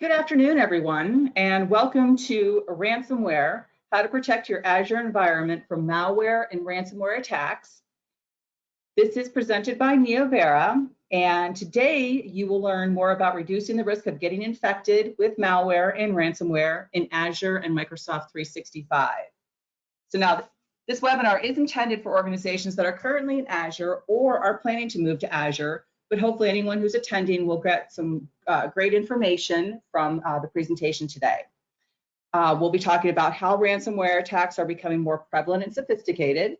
Good afternoon, everyone, and welcome to Ransomware, How to Protect Your Azure Environment from Malware and Ransomware Attacks. This is presented by Neovera, and today you will learn more about reducing the risk of getting infected with malware and ransomware in Azure and Microsoft 365. So now, this webinar is intended for organizations that are currently in Azure or are planning to move to Azure, but hopefully anyone who's attending will get some great information from the presentation today. We'll be talking about how ransomware attacks are becoming more prevalent and sophisticated,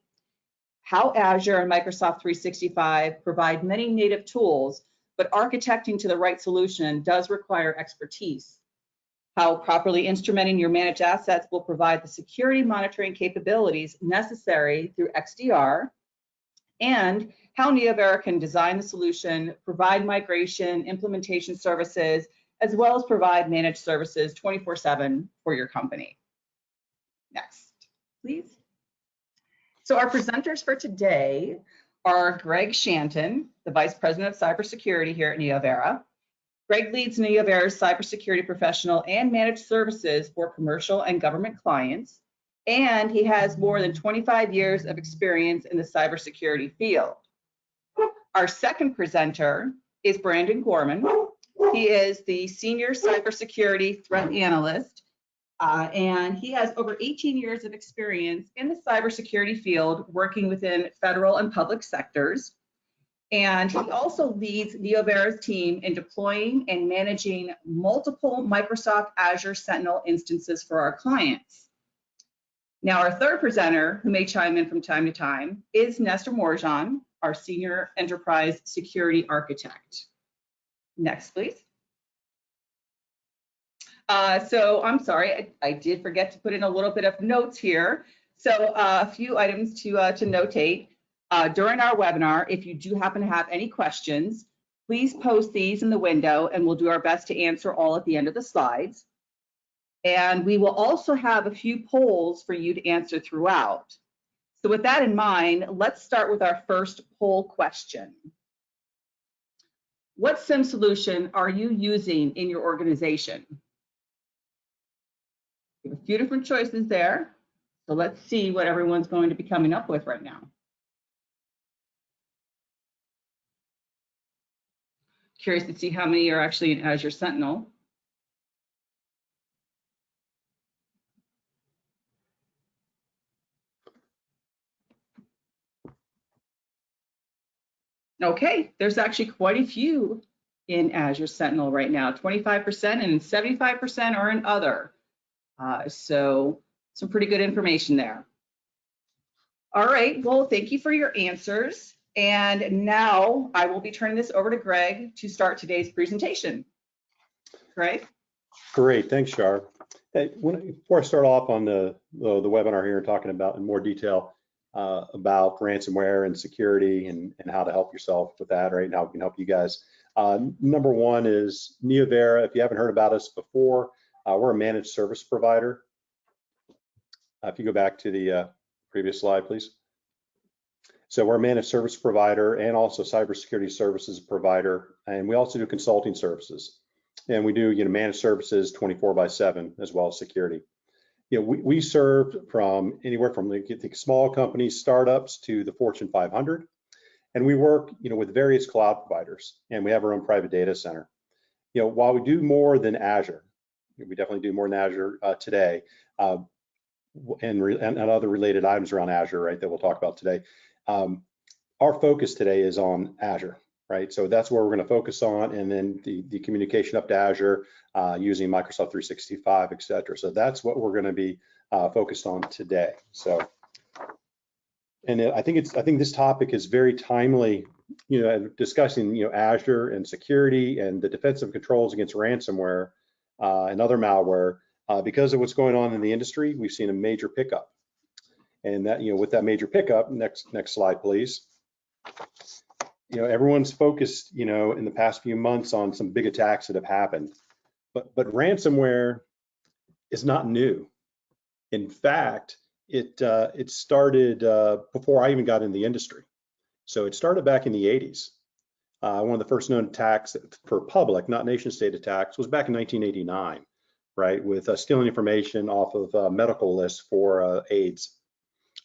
how Azure and Microsoft 365 provide many native tools, but architecting to the right solution does require expertise, how properly instrumenting your managed assets will provide the security monitoring capabilities necessary through XDR, and how Neovera can design the solution, provide migration, implementation services, as well as provide managed services 24/7 for your company. Next, please. So our presenters for today are Greg Shanton, the Vice President of Cybersecurity here at Neovera. Greg leads Neovera's cybersecurity professional and managed services for commercial and government clients, and he has more than 25 years of experience in the cybersecurity field. Our second presenter is Brandon Gorman. He is the Senior Cybersecurity Threat Analyst, and he has over 18 years of experience in the cybersecurity field, working within federal and public sectors. And he also leads Neovera's team in deploying and managing multiple Microsoft Azure Sentinel instances for our clients. Now, our third presenter, who may chime in from time to time, is Nestor Morjan, our Senior Enterprise Security Architect. Next, please. So I'm sorry, I did forget to put in a little bit of notes here. So a few items to notate. During our webinar, if you do happen to have any questions, please post these in the window and we'll do our best to answer all at the end of the slides. And we will also have a few polls for you to answer throughout. So with that in mind, let's start with our first poll question. What SIEM solution are you using in your organization? We have a few different choices there. So let's see what everyone's going to be coming up with right now. Curious to see how many are actually in Azure Sentinel. Okay, there's actually quite a few in Azure Sentinel right now, 25% and 75% are in other. So some pretty good information there. All right, well, thank you for your answers. And now I will be turning this over to Greg to start today's presentation. Greg? Great, thanks, Shar. Hey, before I start off on the webinar here and talking about in more detail about ransomware and security and how to help yourself with that, right, and how we can help you guys. Number one is Neovera. If you haven't heard about us before, we're a managed service provider. If you go back to the previous slide, please. So we're a managed service provider and also cybersecurity services provider, and we also do consulting services. And we do managed services 24/7 as well as security. We serve from anywhere from small companies, startups to the Fortune 500, and we work with various cloud providers, and we have our own private data center. While we do more than Azure, we definitely do more than Azure today, and other related items around Azure, right, that we'll talk about today. Our focus today is on Azure, right? So that's where we're going to focus on, and then the communication up to Azure using Microsoft 365, et cetera. So that's what we're going to be focused on today. So, and I think this topic is very timely, discussing Azure and security and the defensive controls against ransomware and other malware. Because of what's going on in the industry, we've seen a major pickup. And that, with that major pickup, next slide, please. Everyone's focused, in the past few months on some big attacks that have happened, but ransomware is not new. In fact, it started before I even got in the industry. So it started back in the 80s. one of the first known attacks for public, not nation state attacks, was back in 1989, right? With stealing information off of medical lists for AIDS,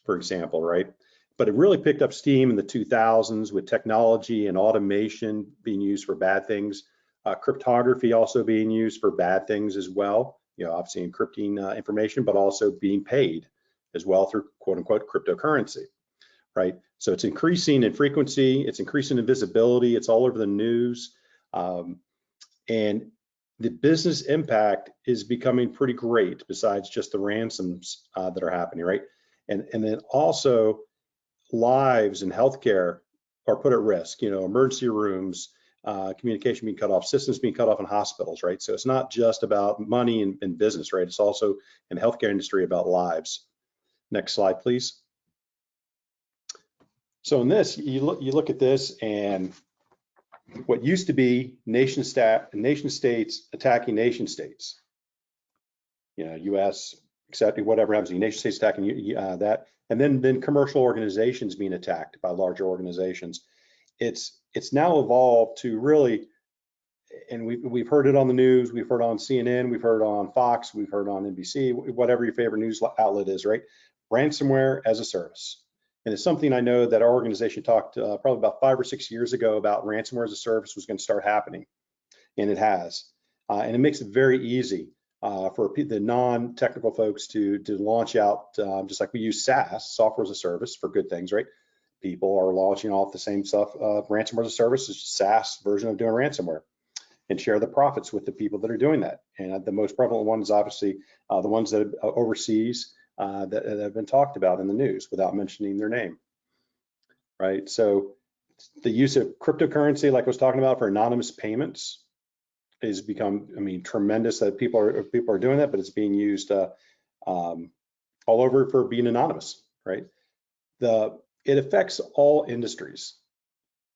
for example, right? But it really picked up steam in the 2000s with technology and automation being used for bad things. Cryptography also being used for bad things as well. You know, obviously encrypting information, but also being paid as well through quote unquote cryptocurrency, right? So it's increasing in frequency, it's increasing in visibility, it's all over the news. And the business impact is becoming pretty great besides just the ransoms that are happening, right? And then also lives in healthcare are put at risk, you know, emergency rooms, communication being cut off, systems being cut off in hospitals, right? So it's not just about money and business, right? It's also in the healthcare industry about lives. Next slide, please. So in this, you look at this, and what used to be nation states attacking nation states, you know, U.S., except whatever happens, nation states attacking that, and then commercial organizations being attacked by larger organizations. It's now evolved to really, and we've heard it on the news, we've heard on CNN, we've heard on Fox, we've heard on NBC, whatever your favorite news outlet is, right? Ransomware as a service. And it's something I know that our organization talked probably about 5 or 6 years ago about ransomware as a service was going to start happening, and it has. And it makes it very easy for the non-technical folks to launch out, just like we use SaaS, software as a service, for good things, right? People are launching off the same stuff. Ransomware as a service is just SaaS version of doing ransomware, and share the profits with the people that are doing that. And the most prevalent one is obviously the ones that are overseas that have been talked about in the news without mentioning their name, right? So the use of cryptocurrency, like I was talking about, for anonymous payments has become, I mean, tremendous. That people are doing that, but it's being used all over for being anonymous, right? It affects all industries.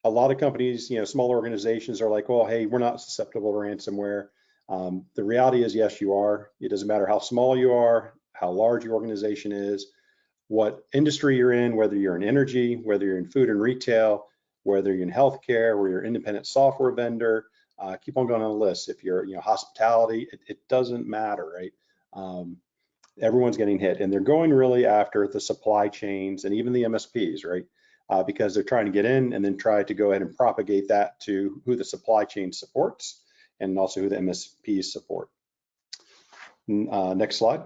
A lot of companies, you know, small organizations are like, well, hey, we're not susceptible to ransomware. The reality is, yes, you are. It doesn't matter how small you are, how large your organization is, what industry you're in, whether you're in energy, whether you're in food and retail, whether you're in healthcare, whether you're an independent software vendor, keep on going on the list. If you're, you know, hospitality, it doesn't matter, right? Everyone's getting hit, and they're going really after the supply chains and even the MSPs, right? Because they're trying to get in and then try to go ahead and propagate that to who the supply chain supports and also who the MSPs support. Next slide.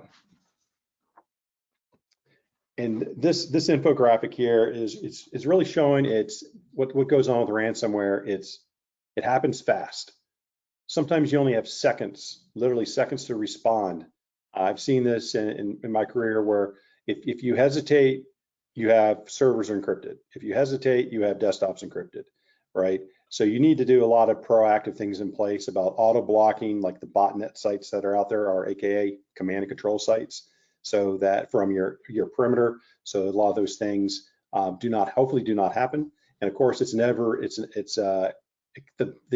And this infographic here is really showing what goes on with ransomware. It happens fast. Sometimes you only have seconds, literally seconds, to respond. I've seen this in my career where if you hesitate, you have servers encrypted. If you hesitate, you have desktops encrypted, right? So you need to do a lot of proactive things in place about auto blocking, like the botnet sites that are out there, or AKA command and control sites, so that from your perimeter, so a lot of those things hopefully do not happen. And of course, the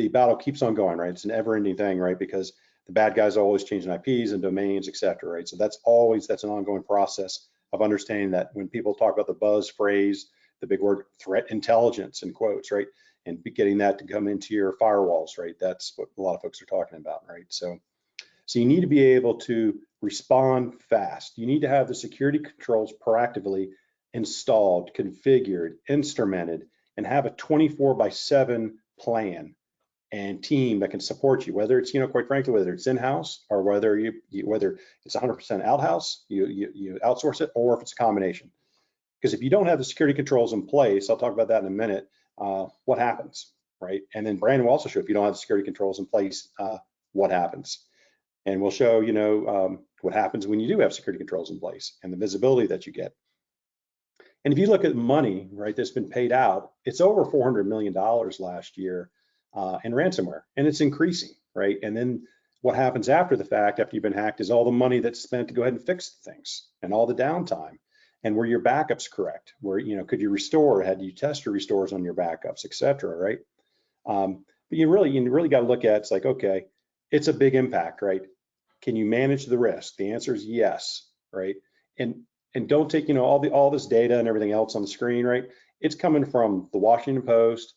battle keeps on going, right? It's an ever-ending thing, right? Because the bad guys are always changing IPs and domains, et cetera, right? So that's an ongoing process of understanding that when people talk about the buzz phrase, the big word threat intelligence in quotes, right? And getting that to come into your firewalls, right? That's what a lot of folks are talking about, right? So you need to be able to respond fast. You need to have the security controls proactively installed, configured, instrumented, and have a 24/7 plan and team that can support you, whether it's, you know, quite frankly, whether it's in-house or whether it's 100% out-house, you outsource it, or if it's a combination. Because if you don't have the security controls in place, I'll talk about that in a minute, what happens, right? And then Brandon will also show, if you don't have the security controls in place, what happens. And we'll show, you know, what happens when you do have security controls in place and the visibility that you get. And if you look at money, right, that's been paid out, it's over $400 million last year in ransomware, and it's increasing, right? And then what happens after the fact, after you've been hacked, is all the money that's spent to go ahead and fix things, and all the downtime, and were your backups correct? Where, you know, could you restore? Had you test your restores on your backups, et cetera, right? But you really got to look at, it's like, okay, it's a big impact, right? Can you manage the risk? The answer is yes, right? And don't take, you know, all this data and everything else on the screen, right? It's coming from the Washington Post,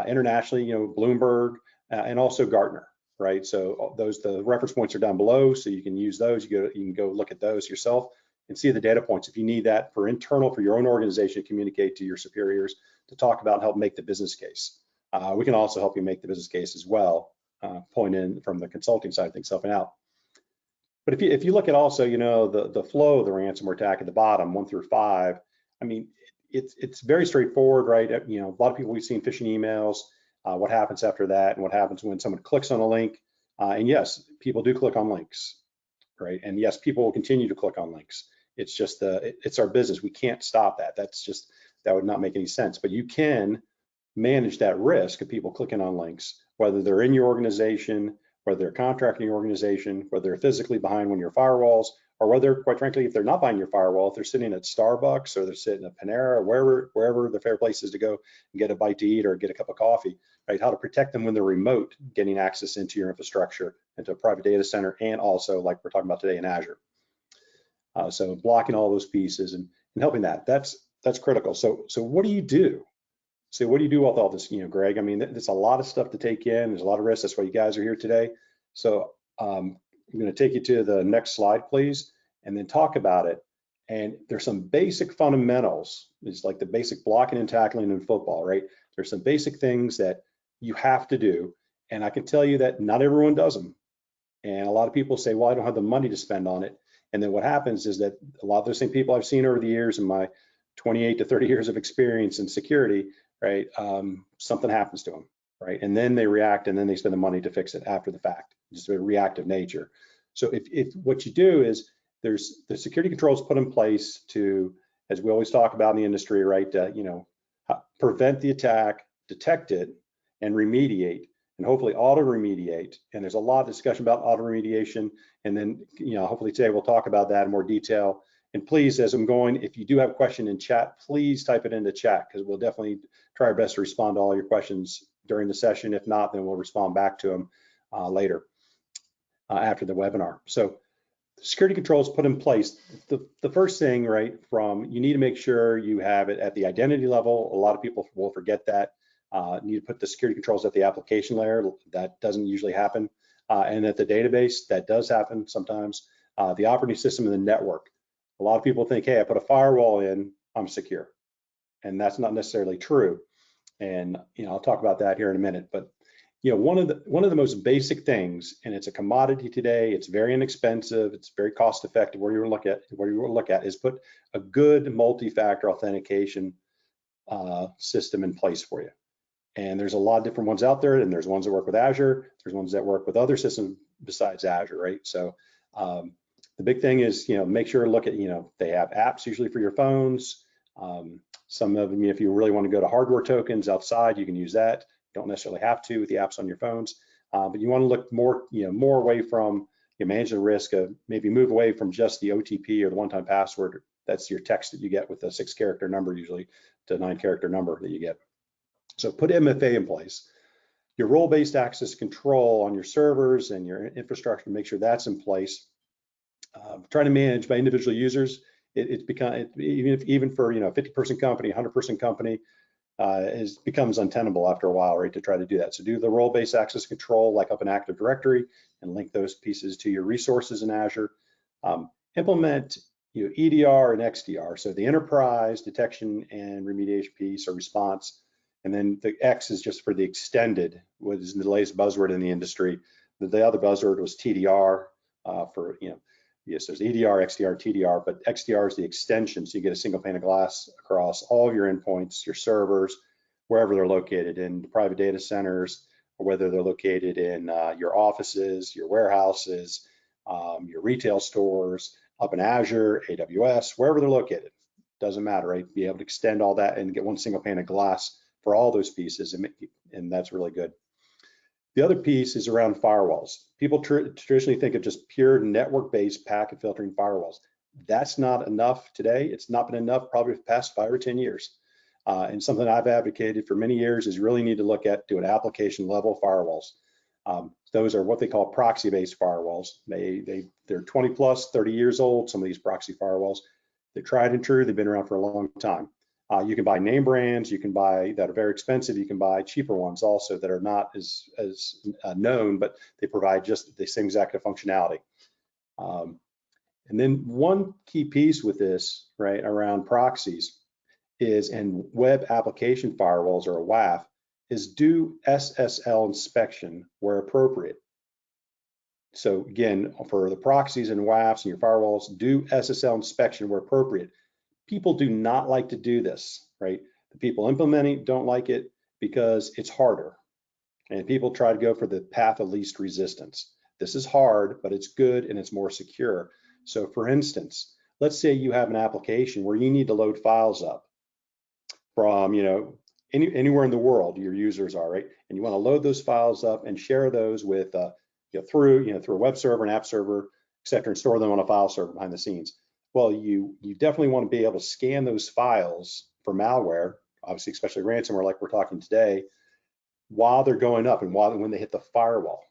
internationally, Bloomberg and also Gartner, right? So the reference points are down below, so you can use those. You can go look at those yourself and see the data points if you need that for your own organization to communicate to your superiors, to talk about and help make the business case. We can also help you make the business case as well, pulling in from the consulting side of things, helping out. But if you look at also, the flow of the ransomware attack at the bottom, 1 through 5, I mean, it's very straightforward, right? A lot of people, we've seen phishing emails, what happens after that, and what happens when someone clicks on a link. And yes, people do click on links, right? And yes, people will continue to click on links. It's just it's our business. We can't stop that. That would not make any sense. But you can manage that risk of people clicking on links, whether they're in your organization, whether they're contracting your organization, whether they're physically behind one of your firewalls, or whether, quite frankly, if they're not behind your firewall, if they're sitting at Starbucks or they're sitting at Panera, or wherever the fair place is to go and get a bite to eat or get a cup of coffee, right? How to protect them when they're remote, getting access into your infrastructure, into a private data center, and also, like we're talking about today, in Azure. So blocking all those pieces and helping that's critical. So what do you do? So what do you do with all this, Greg? I mean, there's a lot of stuff to take in. There's a lot of risk. That's why you guys are here today. So I'm going to take you to the next slide, please, and then talk about it. And there's some basic fundamentals. It's like the basic blocking and tackling in football, right? There's some basic things that you have to do. And I can tell you that not everyone does them. And a lot of people say, well, I don't have the money to spend on it. And then what happens is that a lot of those same people I've seen over the years in my 28 to 30 years of experience in security, right? Something happens to them, right? And then they react, and then they spend the money to fix it after the fact. Just a reactive nature. So if what you do is there's the security controls put in place to, as we always talk about in the industry, right? Prevent the attack, detect it, and remediate, and hopefully auto remediate. And there's a lot of discussion about auto remediation. And then, hopefully today we'll talk about that in more detail. And please, as I'm going, if you do have a question in chat, please type it into chat, because we'll definitely try our best to respond to all your questions during the session. If not, then we'll respond back to them later after the webinar. So security controls put in place. The first thing, right, you need to make sure you have it at the identity level. A lot of people will forget that. You need to put the security controls at the application layer. That doesn't usually happen. And at the database, that does happen sometimes. The operating system and the network. A lot of people think, hey, I put a firewall in, I'm secure. And that's not necessarily true. And I'll talk about that here in a minute. But one of the most basic things, and it's a commodity today, it's very inexpensive, it's very cost effective, where you look at is put a good multi-factor authentication system in place for you. And there's a lot of different ones out there, and there's ones that work with Azure, there's ones that work with other systems besides Azure, right? So the big thing is, make sure to look at, they have apps usually for your phones. Some of them, if you really want to go to hardware tokens outside, you can use that. You don't necessarily have to with the apps on your phones, but you want to look more, more away from, manage the risk of maybe move away from just the OTP or the one-time password. That's your text that you get with a 6-character number, usually to a 9-character number that you get. So put MFA in place. Your role-based access control on your servers and your infrastructure, make sure that's in place. Trying to manage by individual users, it's become, even for 50-person company, 100-person company, becomes untenable after a while, right, to try to do that. So do the role-based access control like up in Active Directory and link those pieces to your resources in Azure. Implement EDR and XDR, so the enterprise detection and remediation piece or response. And then the X is just for the extended, what is the latest buzzword in the industry. The other buzzword was TDR for, yes, there's EDR, XDR, TDR, but XDR is the extension, so you get a single pane of glass across all of your endpoints, your servers, wherever they're located, in private data centers, or whether they're located in your offices, your warehouses, your retail stores, up in Azure, AWS, wherever they're located. Doesn't matter, right? Be able to extend all that and get one single pane of glass for all those pieces, and that's really good. The other piece is around firewalls. People traditionally think of just pure network-based packet filtering firewalls. That's not enough today. It's not been enough probably for the past 5 or 10 years. And something I've advocated for many years is really need to look at doing application level firewalls. Those are what they call proxy-based firewalls. They're 20 plus, 30 years old, some of these proxy firewalls. They're tried and true. They've been around for a long time. You can buy name brands, you can buy that are very expensive, you can buy cheaper ones also that are not as known, but they provide just the same exact functionality. And then one key piece with this, right, around proxies is, and web application firewalls, or a WAF, is do SSL inspection where appropriate. So again, for the proxies and WAFs and your firewalls, do SSL inspection where appropriate. People do not like to do this, right? The people implementing don't like it because it's harder. And people try to go for the path of least resistance. This is hard, but it's good and it's more secure. So for instance, let's say you have an application where you need to load files up from, anywhere in the world your users are, right? And you want to load those files up and share those with through a web server, an app server, et cetera, and store them on a file server behind the scenes. Well, you definitely want to be able to scan those files for malware, obviously, especially ransomware, like we're talking today, while they're going up and when they hit the firewall,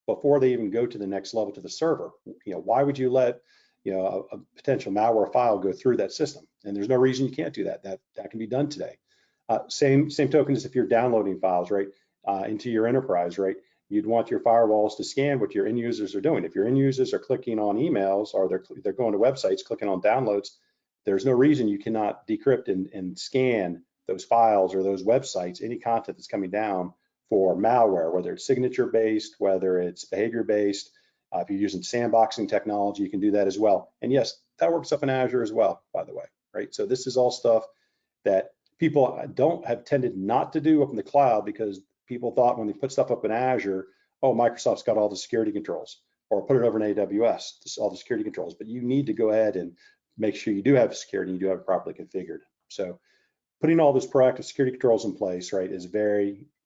before they even go to the next level to the server. Why would you let a potential malware file go through that system? And there's no reason you can't do that. That can be done today. Same token as if you're downloading files, right, into your enterprise, right? You'd want your firewalls to scan what your end users are doing. If your end users are clicking on emails, or they're going to websites, clicking on downloads, there's no reason you cannot decrypt and scan those files or those websites, any content that's coming down, for malware, whether it's signature-based, whether it's behavior-based. If you're using sandboxing technology, you can do that as well. And yes, that works up in Azure as well, by the way, right? So this is all stuff that people have tended not to do up in the cloud, because people thought when they put stuff up in Azure, oh, Microsoft's got all the security controls, or put it over in AWS, all the security controls. But you need to go ahead and make sure you do have security, you do have it properly configured. So putting all those proactive security controls in place, right, is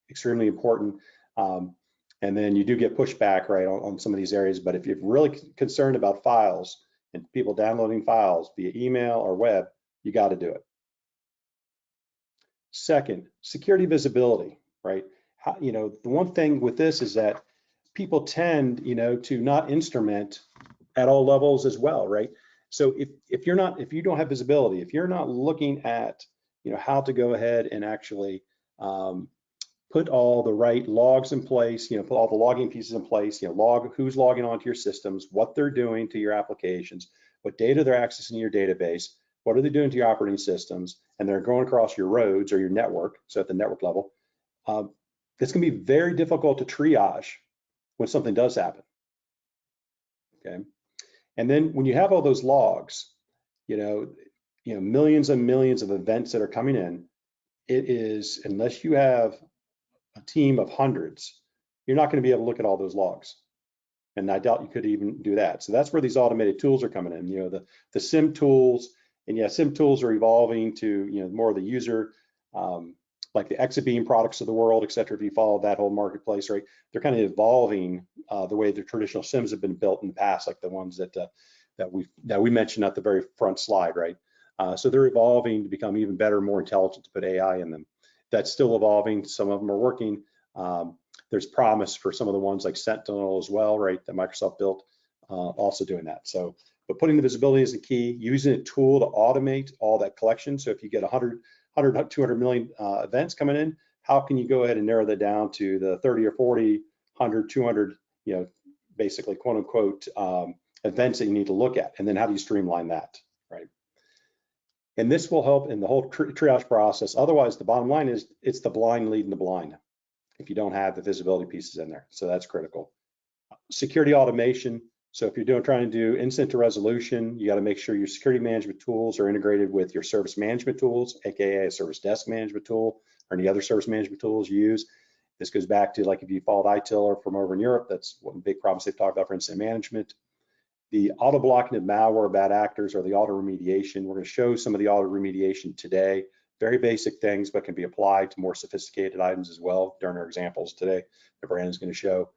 extremely important. And then you do get pushback, right, on some of these areas. But if you're really concerned about files and people downloading files via email or web, you got to do it. Second, security visibility, right? The one thing with this is that people tend, to not instrument at all levels as well, right? So if you don't have visibility, if you're not looking at, how to go ahead and actually put all the right logs in place, put all the logging pieces in place, log who's logging onto your systems, what they're doing to your applications, what data they're accessing your database, what are they doing to your operating systems, and they're going across your roads or your network, so at the network level. It's going to be very difficult to triage when something does happen, okay? And then when you have all those logs, millions and millions of events that are coming in, it is, unless you have a team of hundreds, you're not going to be able to look at all those logs. And I doubt you could even do that. So that's where these automated tools are coming in. The SIM tools, and yeah, SIM tools are evolving to more of the user, like the Exabeam products of the world, et cetera. If you follow that whole marketplace, right, they're kind of evolving the way the traditional SIMs have been built in the past, like the ones that we mentioned at the very front slide, right? So they're evolving to become even better, more intelligent, to put AI in them. That's still evolving. Some of them are working. There's promise for some of the ones like Sentinel as well, right, that Microsoft built, also doing that. So, but putting the visibility is the key, using a tool to automate all that collection. So if you get 100, 200 million events coming in, how can you go ahead and narrow that down to the 30 or 40, 100, 200, basically quote unquote events that you need to look at? And then how do you streamline that, right? And this will help in the whole triage process. Otherwise, the bottom line is it's the blind leading the blind if you don't have the visibility pieces in there. So that's critical. Security automation. So if you're trying to do incident to resolution, you got to make sure your security management tools are integrated with your service management tools, aka a service desk management tool or any other service management tools you use. This goes back to, like, if you followed ITIL from over in Europe, that's one of the big problems they've talked about for incident management. The auto blocking of malware, bad actors, or the auto remediation. We're going to show some of the auto remediation today. Very basic things, but can be applied to more sophisticated items as well during our examples today that Brandon's going to show.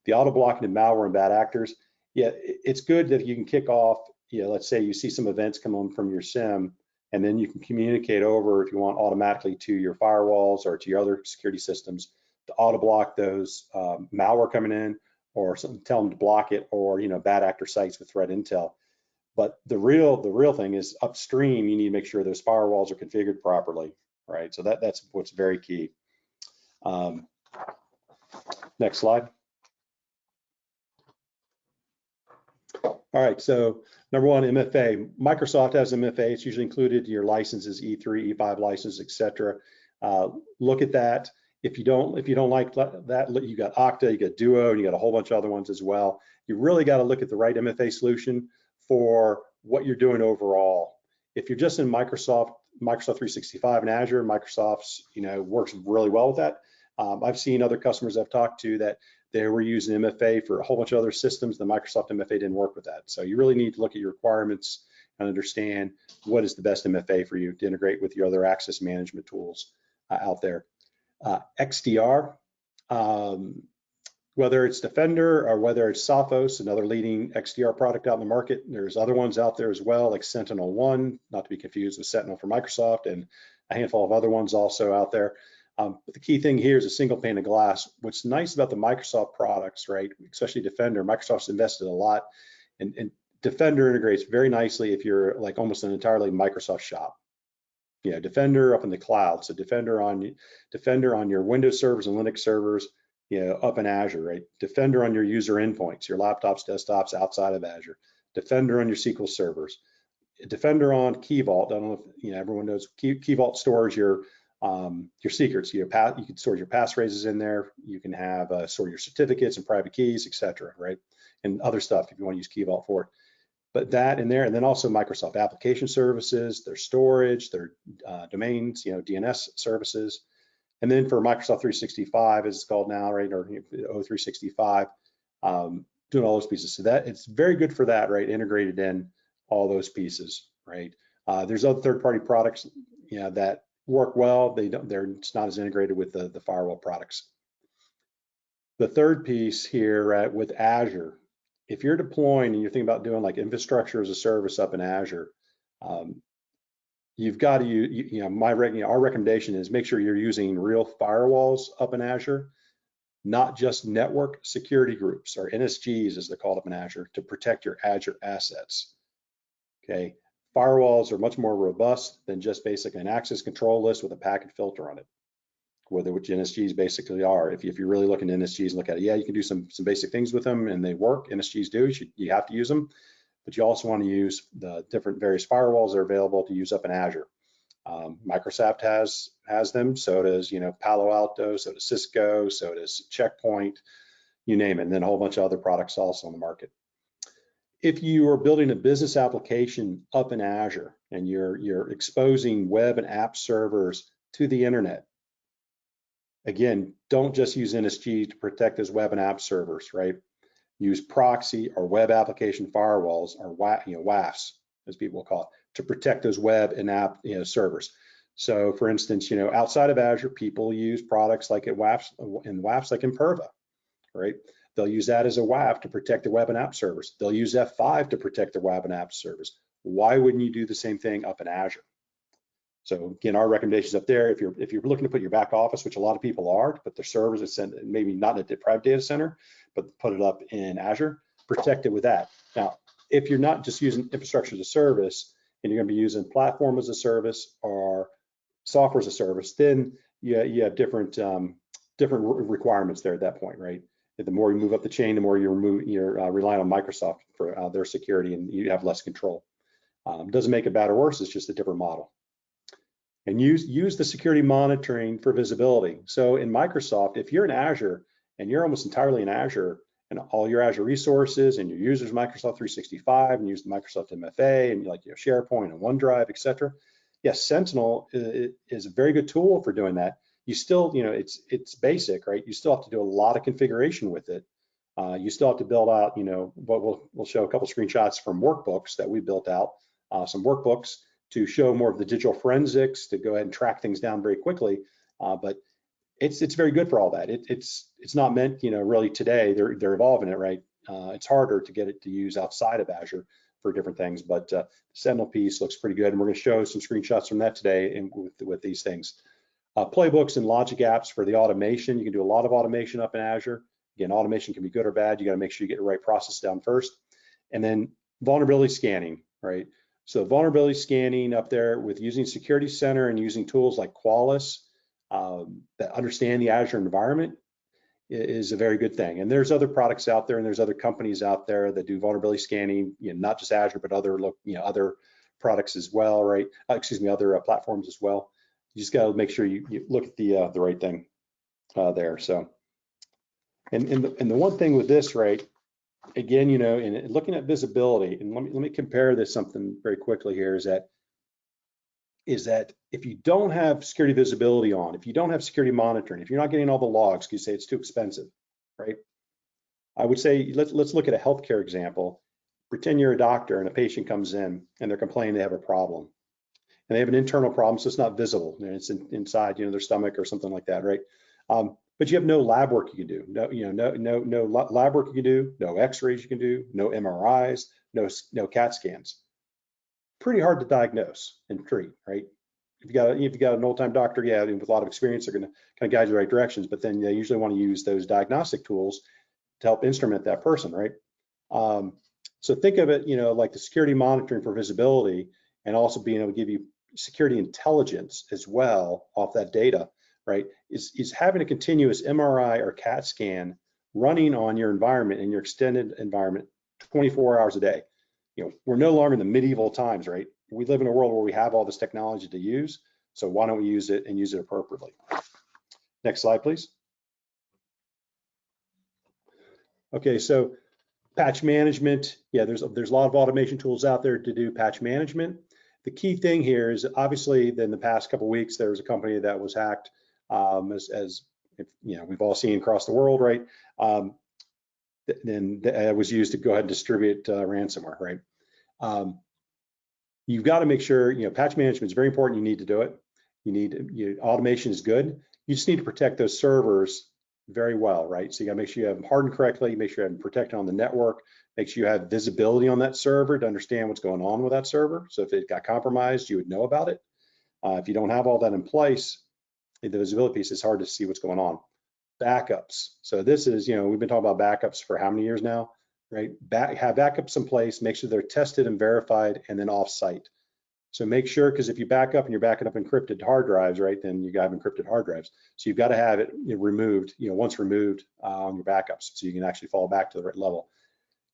The auto blocking of malware and bad actors. Yeah, it's good that you can kick off, let's say you see some events come on from your SIM, and then you can communicate over, if you want, automatically to your firewalls or to your other security systems to auto block those malware coming in, or tell them to block it, or bad actor sites with threat intel. But the real thing is upstream, you need to make sure those firewalls are configured properly, right? So that's what's very key. Next slide. All right, so number one, MFA. Microsoft has MFA. It's usually included in your licenses, E3, E5 license, etc. Look at that. If you don't like that, you got Okta, you got Duo, and you got a whole bunch of other ones as well. You really got to look at the right MFA solution for what you're doing overall. If you're just in Microsoft 365 and Azure, Microsoft's works really well with that. I've seen other customers I've talked to that they were using MFA for a whole bunch of other systems. The Microsoft MFA didn't work with that. So you really need to look at your requirements and understand what is the best MFA for you to integrate with your other access management tools out there. XDR, whether it's Defender or whether it's Sophos, another leading XDR product out in the market, there's other ones out there as well, like Sentinel 1, not to be confused with Sentinel for Microsoft, and a handful of other ones also out there. But the key thing here is a single pane of glass. What's nice about the Microsoft products, right, especially Defender, Microsoft's invested a lot, and Defender integrates very nicely if you're like almost an entirely Microsoft shop. Defender up in the cloud, so Defender on your Windows servers and Linux servers, up in Azure, right? Defender on your user endpoints, your laptops, desktops outside of Azure. Defender on your SQL servers. Defender on Key Vault. I don't know if everyone knows Key Vault stores your secrets. You can store your passphrases in there. You can have store your certificates and private keys, etc. Right? And other stuff if you want to use Key Vault for it. But that in there, and then also Microsoft application services, their storage, their domains, DNS services. And then for Microsoft 365, as it's called now, right, or O365, doing all those pieces. So that it's very good for that, right, integrated in all those pieces, right. There's other third-party products, that work well. It's not as integrated with the firewall products. The third piece here, right, with Azure, if you're deploying and you're thinking about doing like infrastructure as a service up in Azure, you've got to use, our recommendation is make sure you're using real firewalls up in Azure, not just network security groups, or NSGs as they're called up in Azure, to protect your Azure assets. Okay, firewalls are much more robust than just basically an access control list with a packet filter on it, which NSGs basically are. If you're really looking at NSGs and look at it, yeah, you can do some basic things with them and they work. NSGs do, you have to use them. But you also want to use the different various firewalls that are available to use up in Azure. Microsoft has them, so does Palo Alto, so does Cisco, so does Checkpoint, you name it, and then a whole bunch of other products also on the market. If you are building a business application up in Azure and you're exposing web and app servers to the internet, again, don't just use NSG to protect those web and app servers, right? Use proxy or web application firewalls, or WAFs, as people call it, to protect those web and app servers. So, for instance, outside of Azure, people use products like WAFs like Imperva, right? They'll use that as a WAF to protect the web and app servers. They'll use F5 to protect the web and app servers. Why wouldn't you do the same thing up in Azure? So again, our recommendations up there, if you're looking to put your back office, which a lot of people are, to put their servers, maybe not in a private data center, but put it up in Azure, protect it with that. Now, if you're not just using infrastructure as a service and you're going to be using platform as a service or software as a service, then you have different requirements there at that point, right? The more you move up the chain, the more you're relying on Microsoft for their security, and you have less control. Doesn't make it bad or worse, it's just a different model. And use the security monitoring for visibility. So in Microsoft, if you're in Azure and you're almost entirely in Azure, and all your Azure resources and your users Microsoft 365 and use the Microsoft MFA and SharePoint and OneDrive, etc. Yes, Sentinel is a very good tool for doing that. You still, it's basic, right? You still have to do a lot of configuration with it. You still have to build out, what we'll show a couple screenshots from Workbooks that we built out, some Workbooks to show more of the digital forensics, to go ahead and track things down very quickly. But it's very good for all that. It's not meant, really today, they're evolving it, right? It's harder to get it to use outside of Azure for different things, but the Sentinel piece looks pretty good. And we're gonna show some screenshots from that today with these things. Playbooks and logic apps for the automation. You can do a lot of automation up in Azure. Again, automation can be good or bad. You gotta make sure you get the right process down first. And then vulnerability scanning. right? So vulnerability scanning up there with using Security Center and using tools like Qualys that understand the Azure environment is a very good thing. And there's other products out there, and there's other companies out there that do vulnerability scanning, not just Azure, but other other products as well, right? Other platforms as well. You just got to make sure you look at the right thing there. So, and the one thing with this, right? Again, in looking at visibility, and let me compare this something very quickly here, is that if you don't have security visibility on, if you don't have security monitoring, if you're not getting all the logs because you say it's too expensive, right? I would say let's look at a healthcare example. Pretend you're a doctor and a patient comes in and they're complaining they have a problem, and they have an internal problem, so it's not visible. It's inside, their stomach or something like that, right? But you have no lab work you can do. No lab work you can do. No X-rays you can do. No MRIs. No CAT scans. Pretty hard to diagnose and treat, right? If you got an old-time doctor, yeah, with a lot of experience, they're going to kind of guide you the right directions. But then they usually want to use those diagnostic tools to help instrument that person, right? So think of it, like the security monitoring for visibility, and also being able to give you security intelligence as well off that data, right? Is having a continuous MRI or CAT scan running on your environment and your extended environment 24 hours a day. We're no longer in the medieval times, right? We live in a world where we have all this technology to use, so why don't we use it and use it appropriately? Next slide, please. Okay, so patch management. Yeah, there's a lot of automation tools out there to do patch management. The key thing here is obviously in the past couple of weeks there was a company that was hacked, as we've all seen across the world, right? Then that was used to go ahead and distribute ransomware, right? You've got to make sure, patch management is very important. You need to do it. Automation is good. You just need to protect those servers very well, right? So you got to make sure you have them hardened correctly, make sure you have them protected on the network, make sure you have visibility on that server to understand what's going on with that server. So if it got compromised, you would know about it. If you don't have all that in place, the visibility piece, is hard to see what's going on. Backups. So this is, we've been talking about backups for how many years now, right? Have backups in place, make sure they're tested and verified, and then off-site. So make sure, because if you back up and you're backing up encrypted hard drives, right, then you got encrypted hard drives. So you've got to have it removed, once removed on your backups, so you can actually fall back to the right level.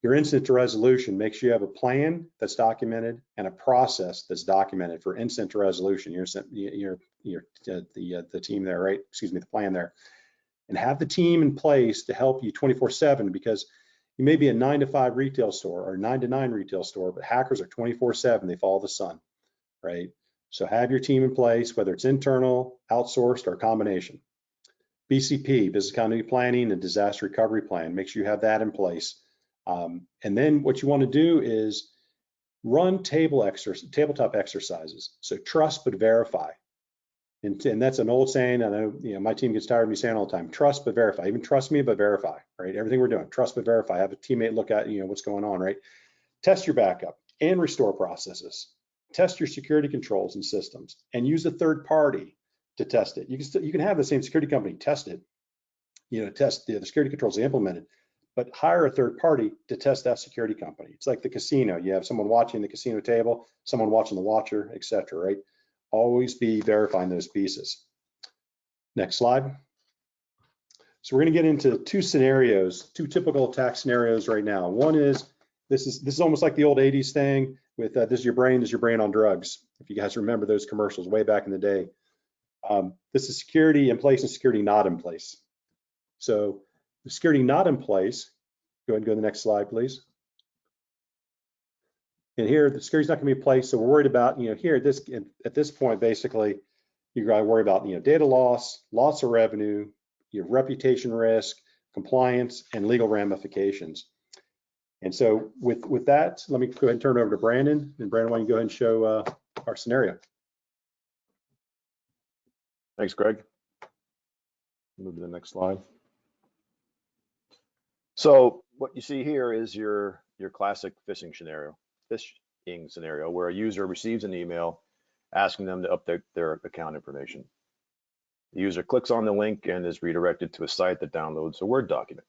Your incident to resolution, make sure you have a plan that's documented and a process that's documented for incident to resolution. The team there, right? Excuse me, the plan there. And have the team in place to help you 24/7, because you may be a 9 to 5 retail store or 9 to 9 retail store, but hackers are 24/7. They follow the sun, right? So have your team in place, whether it's internal, outsourced, or a combination. BCP, business continuity planning, and disaster recovery plan. Make sure you have that in place. And then what you want to do is run tabletop exercises. So trust but verify. And that's an old saying. I know, my team gets tired of me saying all the time, trust but verify. Even trust me but verify, right? Everything we're doing, trust but verify. Have a teammate look at, what's going on, right? Test your backup and restore processes. Test your security controls and systems, and use a third party to test it. You can have the same security company test it, test the security controls they implemented, but hire a third party to test that security company. It's like the casino. You have someone watching the casino table, someone watching the watcher, etc., right? Always be verifying those pieces. Next slide. So we're going to get into two typical attack scenarios right now. One is, this is almost like the old 80s thing with this is your brain on drugs. If you guys remember those commercials way back in the day. This is security in place and security not in place. So the security not in place, go ahead and go to the next slide, please. And here, the security's not going to be in place, so we're worried about, here at this point, basically, you got to worry about, data loss of revenue, your reputation risk, compliance, and legal ramifications. And so with that, let me go ahead and turn it over to Brandon. And Brandon, why don't you go ahead and show our scenario? Thanks, Greg. Move to the next slide. So what you see here is your classic phishing scenario where a user receives an email asking them to update their account information. The user clicks on the link and is redirected to a site that downloads a Word document.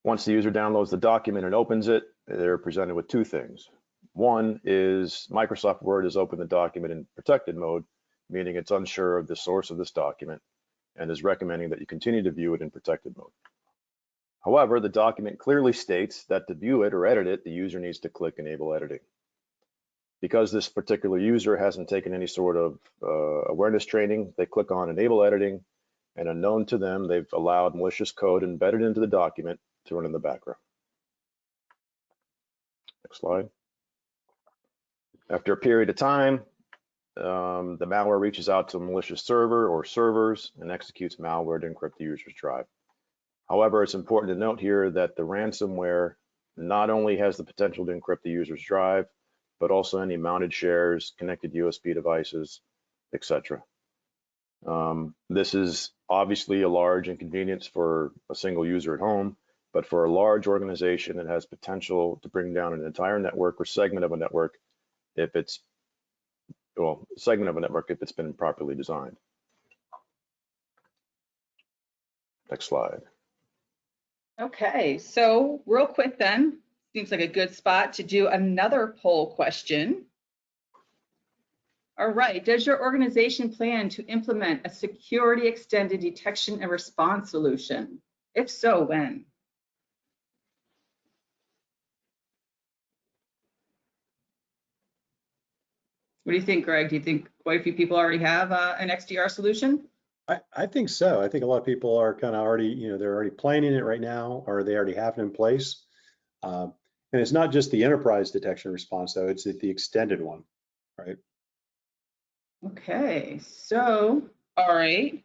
Once the user downloads the document and opens it, they're presented with two things. One is Microsoft Word has opened the document in protected mode, meaning it's unsure of the source of this document and is recommending that you continue to view it in protected mode. However, the document clearly states that to view it or edit it, the user needs to click Enable Editing. Because this particular user hasn't taken any sort of awareness training, they click on Enable Editing, and unknown to them, they've allowed malicious code embedded into the document to run in the background. Next slide. After a period of time, the malware reaches out to a malicious server or servers and executes malware to encrypt the user's drive. However, it's important to note here that the ransomware not only has the potential to encrypt the user's drive, but also any mounted shares, connected USB devices, etc. This is obviously a large inconvenience for a single user at home, but for a large organization, it has potential to bring down an entire network or segment of a network if it's, well, segment of a network if it's been properly designed. Next slide. Okay, so real quick then, seems like a good spot to do another poll question. All right, does your organization plan to implement a security extended detection and response solution? If so, when? What do you think, Greg? Do you think quite a few people already have an XDR solution? I think so. I think a lot of people are kind of already, they're already planning it right now, or they already have it in place. And it's not just the enterprise detection and response, though, it's the extended one, right? Okay, so, all right.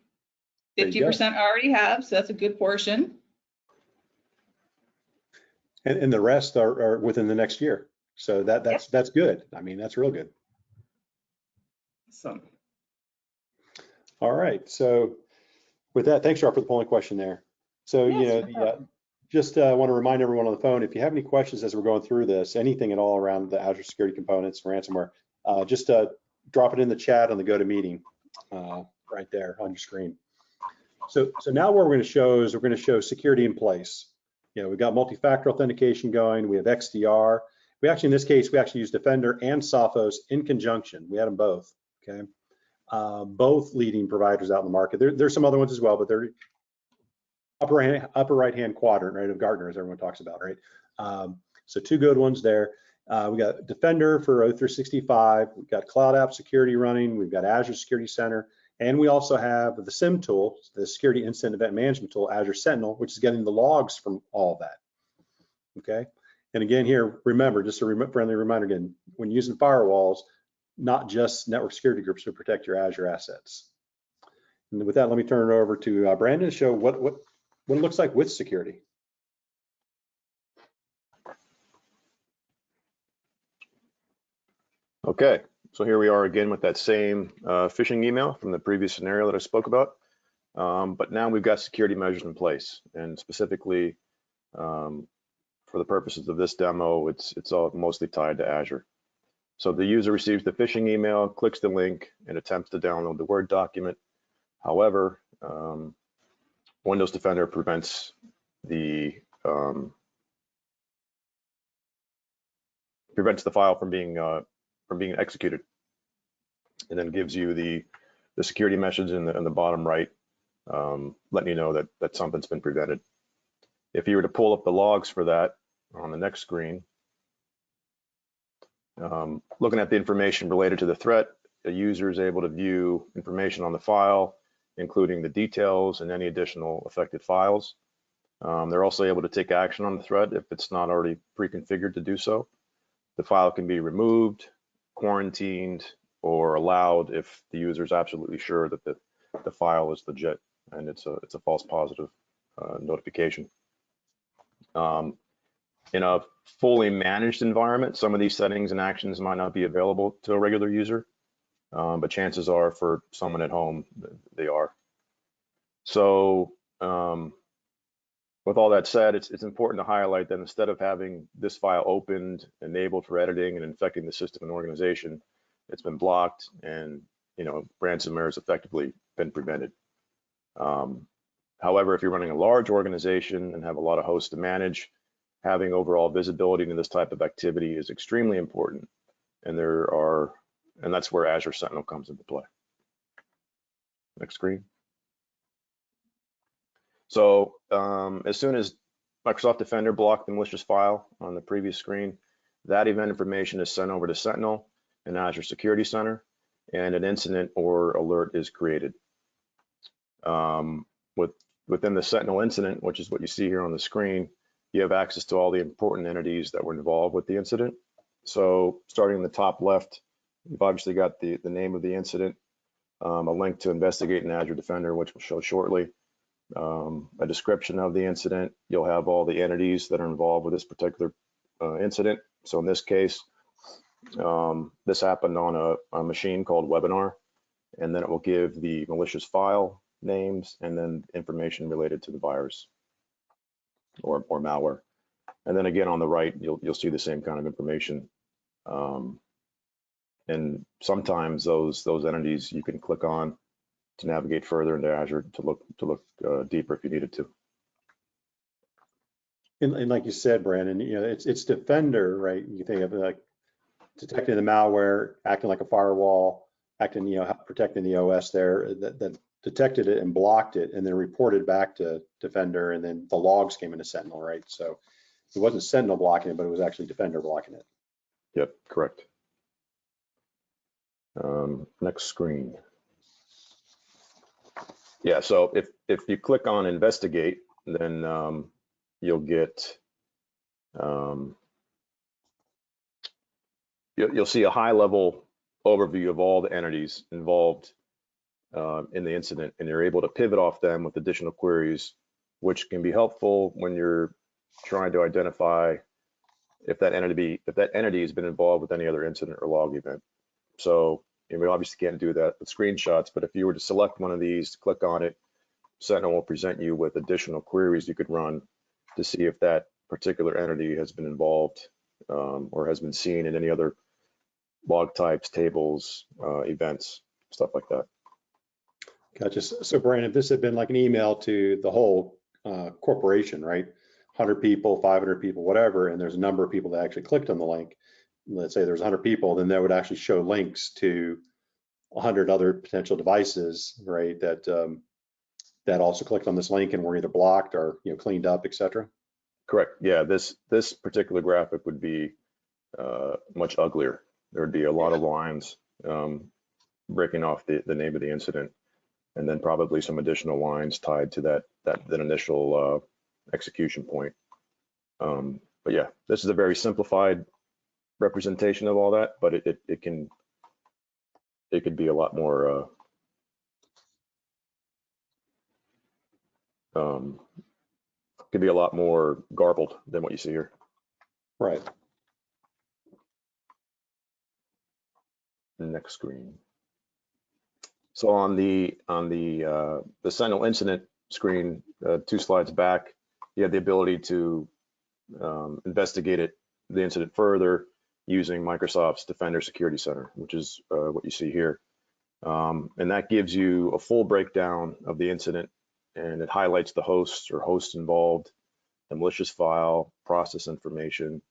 50% already have, so that's a good portion. And the rest are within the next year. So that's good. I mean, that's real good. Awesome. All right. So with that, thanks, Rob, for the polling question there. So, just want to remind everyone on the phone, if you have any questions as we're going through this, anything at all around the Azure security components, ransomware, just drop it in the chat on the GoToMeeting right there on your screen. So now what we're going to show is we're going to show security in place. We've got multi-factor authentication going. We have XDR. We actually, in this case, we actually use Defender and Sophos in conjunction. We had them both, okay? Both leading providers out in the market. There's some other ones as well, but they're upper right-hand quadrant, right, of Gartner, as everyone talks about, right? So two good ones there. We got Defender for O365. We've got Cloud App Security running. We've got Azure Security Center. And we also have the SIM tool, the Security Incident Event Management tool, Azure Sentinel, which is getting the logs from all of that, okay? And again here, remember, just a friendly reminder again, when using firewalls, not just network security groups to protect your Azure assets. And with that, let me turn it over to Brandon to show what it looks like with security. Okay, so here we are again with that same phishing email from the previous scenario that I spoke about. But now we've got security measures in place, and specifically for the purposes of this demo, it's all mostly tied to Azure. So the user receives the phishing email, clicks the link, and attempts to download the Word document. However, Windows Defender prevents the file from being executed, and then gives you the security message in the bottom right, letting you know that something's been prevented. If you were to pull up the logs for that on the next screen, looking at the information related to the threat, the user is able to view information on the file, including the details and any additional affected files. They're also able to take action on the threat if it's not already pre-configured to do so. The file can be removed, quarantined, or allowed if the user is absolutely sure that the file is legit and it's a false positive notification. In a fully managed environment, some of these settings and actions might not be available to a regular user, but chances are for someone at home, they are. So with all that said, it's important to highlight that instead of having this file opened, enabled for editing and infecting the system and organization, it's been blocked, and ransomware has effectively been prevented. However, if you're running a large organization and have a lot of hosts to manage, having overall visibility into this type of activity is extremely important. And that's where Azure Sentinel comes into play. Next screen. So as soon as Microsoft Defender blocked the malicious file on the previous screen, that event information is sent over to Sentinel in Azure Security Center, and an incident or alert is created. Within the Sentinel incident, which is what you see here on the screen, you have access to all the important entities that were involved with the incident. So starting in the top left, you've obviously got the name of the incident, a link to investigate in Azure Defender, which we'll show shortly, a description of the incident. You'll have all the entities that are involved with this particular incident. So in this case, this happened on a machine called Webinar, and then it will give the malicious file names and then information related to the virus or malware. And then again on the right, you'll see the same kind of information. And sometimes those entities you can click on to navigate further into Azure to look deeper if you needed to. And like you said, Brandon, it's Defender, right? You think of like detecting the malware, acting like a firewall, protecting the OS there that detected it and blocked it, and then reported back to Defender, and then the logs came into Sentinel, right? So it wasn't Sentinel blocking it, but it was actually Defender blocking it. Yep, correct. Next screen. Yeah, so if you click on investigate, then you'll get you'll see a high level overview of all the entities involved in the incident, and you're able to pivot off them with additional queries, which can be helpful when you're trying to identify if that entity has been involved with any other incident or log event. So we obviously can't do that with screenshots, but if you were to select one of these, click on it, Sentinel will present you with additional queries you could run to see if that particular entity has been involved or has been seen in any other log types, tables, events, stuff like that. Gotcha. So Brandon, if this had been like an email to the whole corporation, right? 100 people, 500 people, whatever, and there's a number of people that actually clicked on the link. Let's say there's 100 people, then that would actually show links to 100 other potential devices, right? That also clicked on this link and were either blocked or cleaned up, etc. Correct. Yeah, this particular graphic would be much uglier. There would be a lot of lines breaking off the name of the incident, and then probably some additional lines tied to that initial execution point. But yeah, this is a very simplified representation of all that, but it could be a lot more could be a lot more garbled than what you see here. Right. Next screen. So on the Sentinel incident screen, 2 slides back, you have the ability to investigate the incident further using Microsoft's Defender Security Center, which is what you see here. And that gives you a full breakdown of the incident, and it highlights the hosts or hosts involved, the malicious file, process information,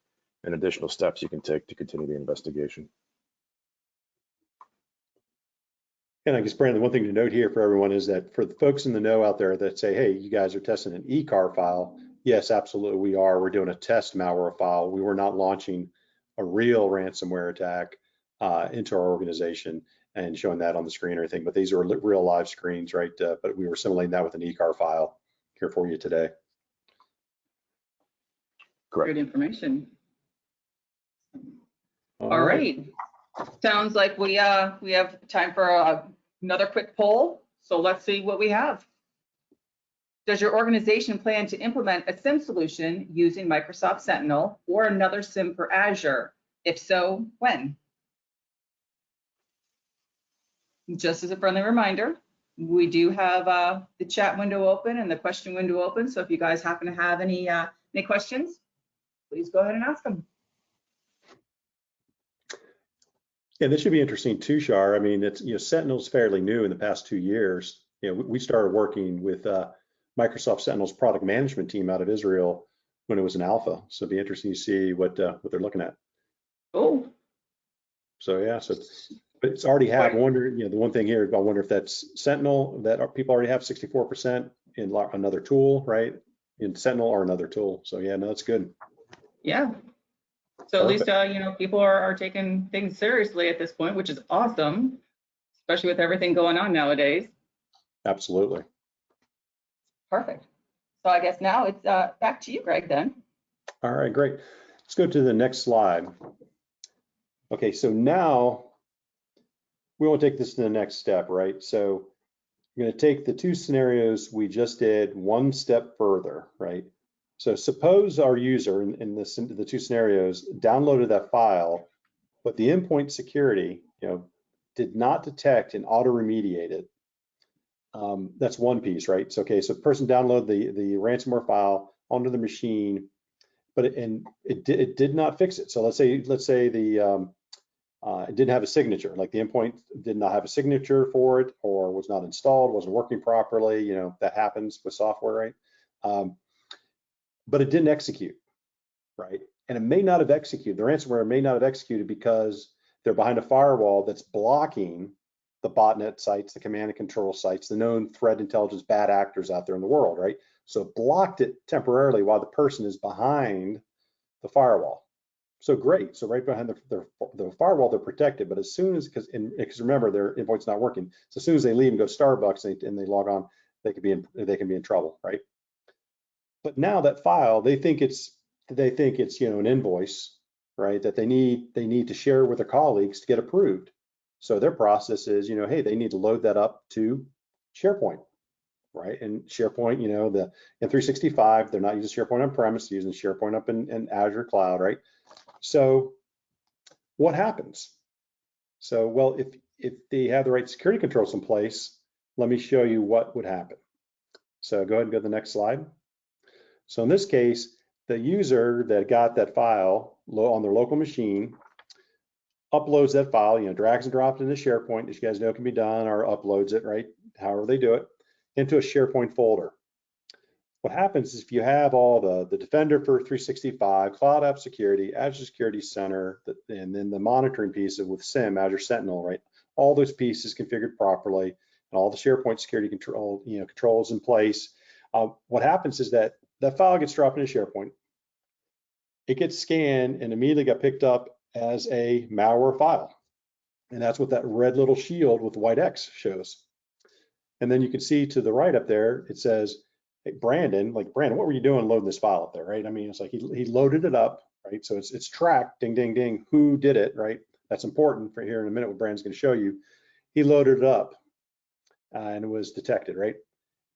and additional steps you can take to continue the investigation. And I guess, Brandon, one thing to note here for everyone is that for the folks in the know out there that say, hey, you guys are testing an ECAR file, yes, absolutely we are. We're doing a test malware file. We were not launching a real ransomware attack into our organization and showing that on the screen or anything, but these are real live screens, right? But we were simulating that with an ECAR file here for you today. Correct. Good information. All right. Sounds like we have time for another quick poll. So let's see what we have. Does your organization plan to implement a SIM solution using Microsoft Sentinel or another SIM for Azure? If so, when? Just as a friendly reminder, we do have the chat window open and the question window open. So if you guys happen to have any questions, please go ahead and ask them. Yeah, this should be interesting too, Shar. I mean, it's Sentinel's fairly new in the past 2 years. We started working with Microsoft Sentinel's product management team out of Israel when it was an alpha. So it'd be interesting to see what they're looking at. Oh, So yeah, so but it's already have. I Right. wonder, the one thing here, I wonder if that's Sentinel that people already have 64% in another tool, right? In Sentinel or another tool. So yeah, no, that's good. yeah. So at least, Perfect. people are taking things seriously at this point, which is awesome, especially with everything going on nowadays. Absolutely. Perfect. So I guess now it's back to you, Greg, then. All right, great. Let's go to the next slide. Okay, so now we want to take this to the next step, right? So we're going to take the two scenarios we just did one step further, right? So suppose our user in the two scenarios downloaded that file, but the endpoint security, did not detect and auto remediate it. That's one piece, right? So okay, so the person downloaded the ransomware file onto the machine, but it did not fix it. So let's say the it didn't have a signature, like the endpoint did not have a signature for it, or was not installed, wasn't working properly. That happens with software, right? But it didn't execute, right? And it may not have executed. The ransomware may not have executed because they're behind a firewall that's blocking the botnet sites, the command and control sites, the known threat intelligence bad actors out there in the world, right? So it blocked it temporarily while the person is behind the firewall. So great. So right behind the firewall, they're protected. But as soon as, because remember, their endpoint's not working. So as soon as they leave and go to Starbucks and they log on, they can be in trouble, right? But now that file, they think it's an invoice, right? That they need to share with their colleagues to get approved. So their process is, hey, they need to load that up to SharePoint, right? And SharePoint, the in 365, they're not using SharePoint on premise, they're using SharePoint up in Azure cloud, right? So what happens? So, well, if they have the right security controls in place, let me show you what would happen. So go ahead and go to the next slide. So in this case, the user that got that file on their local machine uploads that file, drags and drops into SharePoint, as you guys know can be done, or uploads it, right? However they do it, into a SharePoint folder. What happens is if you have all the Defender for 365, Cloud App Security, Azure Security Center, and then the monitoring piece with SIEM, Azure Sentinel, right? All those pieces configured properly, and all the SharePoint security controls in place. What happens is that file gets dropped into SharePoint. It gets scanned and immediately got picked up as a malware file. And that's what that red little shield with the white X shows. And then you can see to the right up there, it says, hey, Brandon, what were you doing loading this file up there, right? I mean, it's like he loaded it up, right? So it's tracked, ding, ding, ding, who did it, right? That's important for here in a minute what Brandon's gonna show you. He loaded it up and it was detected, right?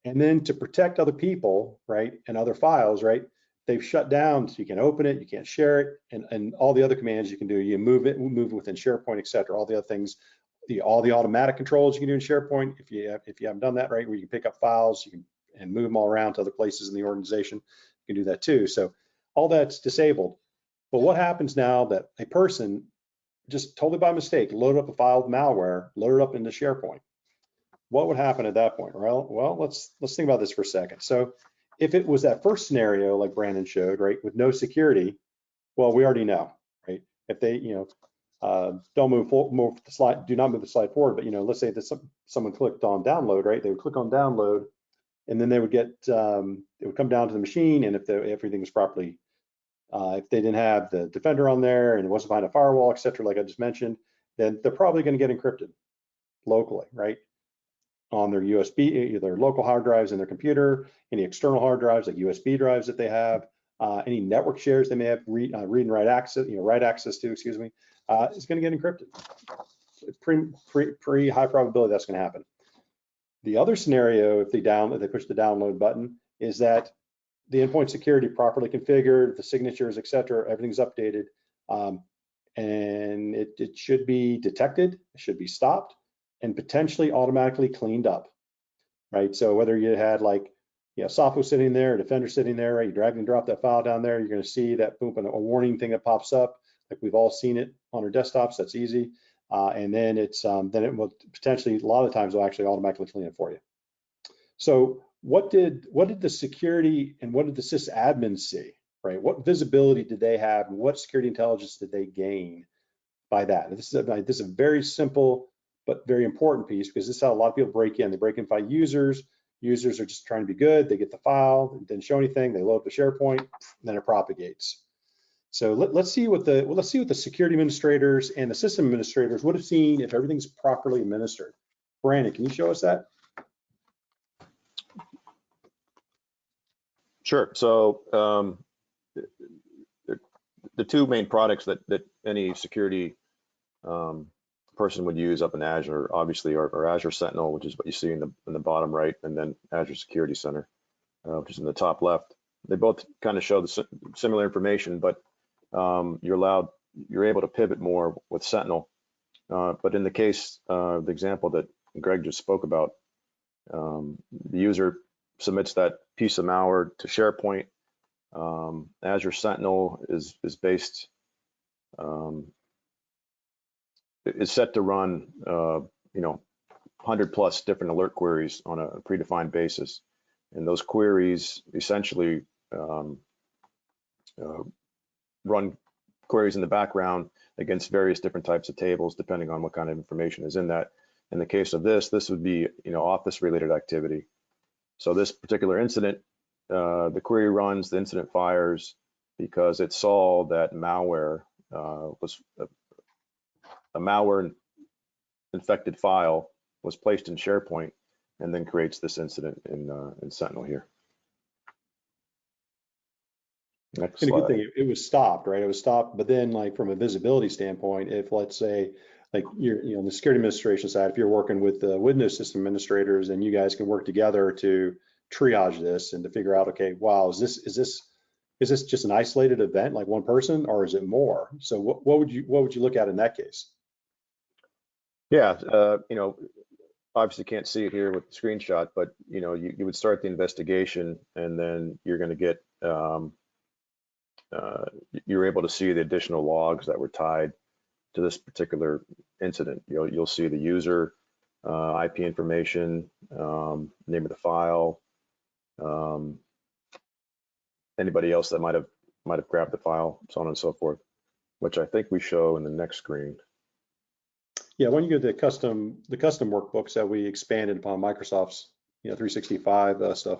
And then to protect other people, right, and other files, right, they've shut down, so you can open it, you can't share it, and all the other commands you can do, you move it within SharePoint, et cetera, all the other things, all the automatic controls you can do in SharePoint, if you haven't done that, right, where you can pick up files, and move them all around to other places in the organization, you can do that too. So all that's disabled. But what happens now that a person just totally by mistake loaded up a file with malware, loaded up into SharePoint? What would happen at that point? Well, let's think about this for a second. So if it was that first scenario like Brandon showed, right, with no security, well, we already know, right? If they, don't move the slide, do not move the slide forward, but let's say that someone clicked on download, right? They would click on download, and then they would get, it would come down to the machine, and if everything was properly, if they didn't have the Defender on there and it wasn't behind a firewall, et cetera, like I just mentioned, then they're probably going to get encrypted locally, right? On their USB, their local hard drives in their computer, any external hard drives like USB drives that they have, any network shares they may have read and write access, write access to, excuse me, is going to get encrypted. Pretty high probability that's going to happen. The other scenario, if they push the download button, is that the endpoint security properly configured, the signatures, et cetera, everything's updated, and it should be detected, it should be stopped, and potentially automatically cleaned up, right? So whether you had software sitting there, a Defender sitting there, right? You drag and drop that file down there, you're going to see that boom, a warning thing that pops up, like we've all seen it on our desktops. That's easy, and then then it will potentially, a lot of times, will actually automatically clean it for you. So what did the security and what did the sysadmins see, right? What visibility did they have, and what security intelligence did they gain by that? This is a very simple but very important piece, because this is how a lot of people break in. They break in by users. Users are just trying to be good. They get the file, didn't show anything. They load up the SharePoint, and then it propagates. So let's see what the security administrators and the system administrators would have seen if everything's properly administered. Brandon, can you show us that? Sure. So the two main products that any security person would use up in Azure, obviously, are Azure Sentinel, which is what you see in the bottom right, and then Azure Security Center, which is in the top left. They both kind of show the similar information, but you're able to pivot more with Sentinel. But in the case of the example that Greg just spoke about, the user submits that piece of malware to SharePoint. Azure Sentinel is based, is set to run 100 plus different alert queries on a predefined basis, and those queries essentially run queries in the background against various different types of tables, depending on what kind of information is in that. In the case of this would be office related activity. So this particular incident, the query runs, the incident fires because it saw that malware was a malware infected file was placed in SharePoint, and then creates this incident in Sentinel here. Next And a slide. good thing, it was stopped, right? It was stopped, but then like from a visibility standpoint, if let's say like you're, on the security administration side, if you're working with the Windows system administrators, and you guys can work together to triage this and to figure out, okay, wow, is this just an isolated event, like one person, or is it more? So what would you look at in that case? Yeah, obviously can't see it here with the screenshot, but you would start the investigation, and then you're going to get you're able to see the additional logs that were tied to this particular incident. You'll see the user, IP information, name of the file, anybody else that might have grabbed the file, so on and so forth, which I think we show in the next screen. Yeah, when you go to the custom workbooks that we expanded upon Microsoft's 365 stuff.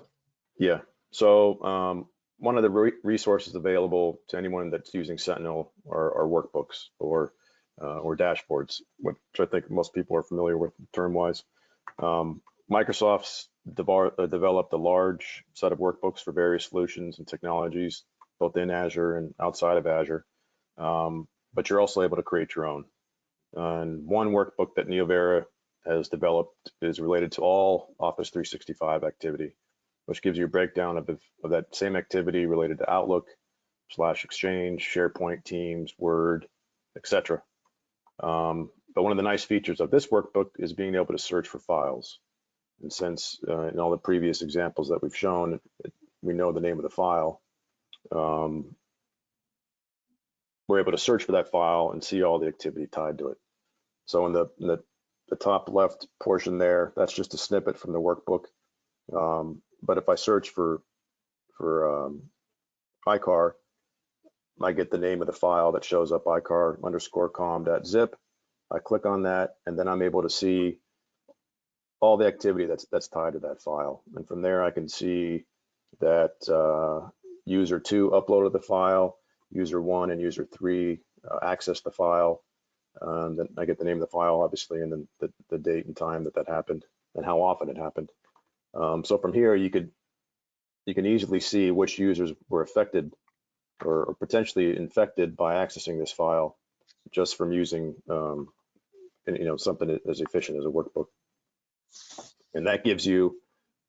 Yeah. So one of the resources available to anyone that's using Sentinel are workbooks or dashboards, which I think most people are familiar with term-wise. Microsoft's developed a large set of workbooks for various solutions and technologies, both in Azure and outside of Azure. But you're also able to create your own. And one workbook that Neovera has developed is related to all Office 365 activity, which gives you a breakdown of that same activity related to Outlook, /Exchange, SharePoint, Teams, Word, etc. But one of the nice features of this workbook is being able to search for files. And since in all the previous examples that we've shown, we know the name of the file, we're able to search for that file and see all the activity tied to it. So in the top left portion there, that's just a snippet from the workbook. But if I search for icar, I get the name of the file that shows up, icar_com.zip. I click on that, and then I'm able to see all the activity that's tied to that file. And from there, I can see that user 2 uploaded the file, user 1 and user 3 accessed the file. Then I get the name of the file, obviously, and then the date and time that happened and how often it happened. So from here, you can easily see which users were affected or potentially infected by accessing this file just from using something as efficient as a workbook. And that gives you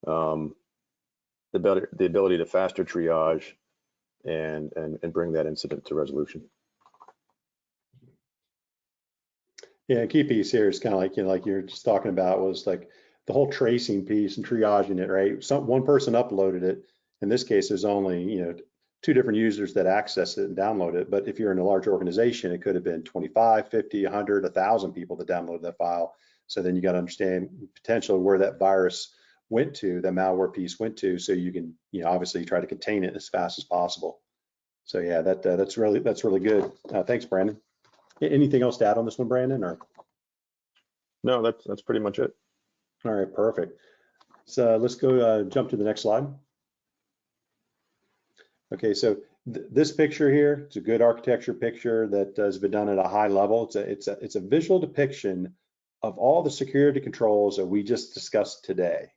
the ability to faster triage and bring that incident to resolution. Yeah, a key piece here is kind of like you're just talking about, was like the whole tracing piece and triaging it, right? One person uploaded it. In this case, there's only 2 different users that access it and download it. But if you're in a large organization, it could have been 25, 50, 100, 1,000 people that downloaded that file. So then you got to understand potentially where that virus went to, the malware piece went to, so you can, obviously try to contain it as fast as possible. So yeah, that's really good. Thanks, Brandon. Anything else to add on this one, Brandon? Or No, that's pretty much it. all right, perfect. So let's go jump to the next slide. Okay, so this picture here, it's a good architecture picture that has been done at a high level. It's a visual depiction of all the security controls that we just discussed today,